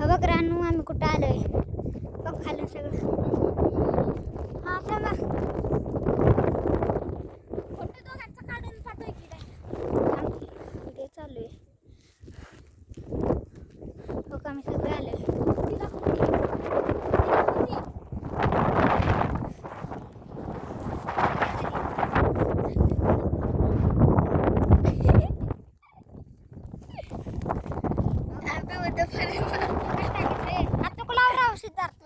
बघ रानू आम्ही कुठं आलोय बघ खाल्लं सगळं. हा थांबा फोटो दोघांचा काढून पाठव की काय. व्हिडिओ चालू आहे. बघ आम्ही सगळे आलोय. आता कोला राव सिद्धार्थ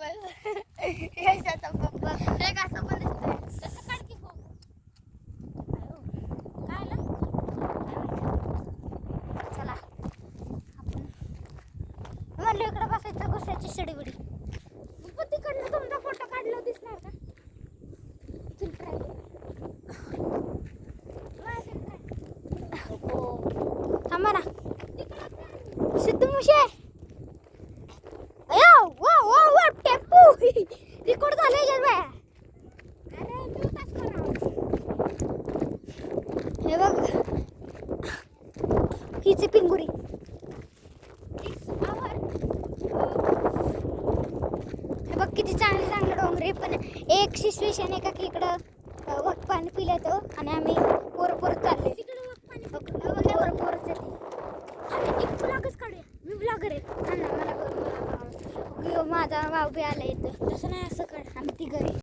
यायचा पप्पा एक असं पण दिसतंय तसं काढ की हो. काय आलं चला आपण म्हणलं इकडे बसायचं घुसायची सडीबडी. मग तिकडनं तुमचा फोटो काढला दिसणार का. चल ट्राय थांबा ना सिद्धू मुशे. अयो वा वा वा टेम्पो रेकॉर्ड झाले यार बाय. अरे तू तास करा. हे बघ हीच पिंगुरी. हे बघ किती चांगले चांगले डोंगरे पण एक सिच्युएशन आहे का की इकडं वक पाणी पिलं तो आणि आम्ही पोर चालले तिकडे वक पाणी पोर एक ब्लॉगच काढूया. मी ब्लॉगर आहे. माझा भाऊ बी आला इथं. तसं नाही असं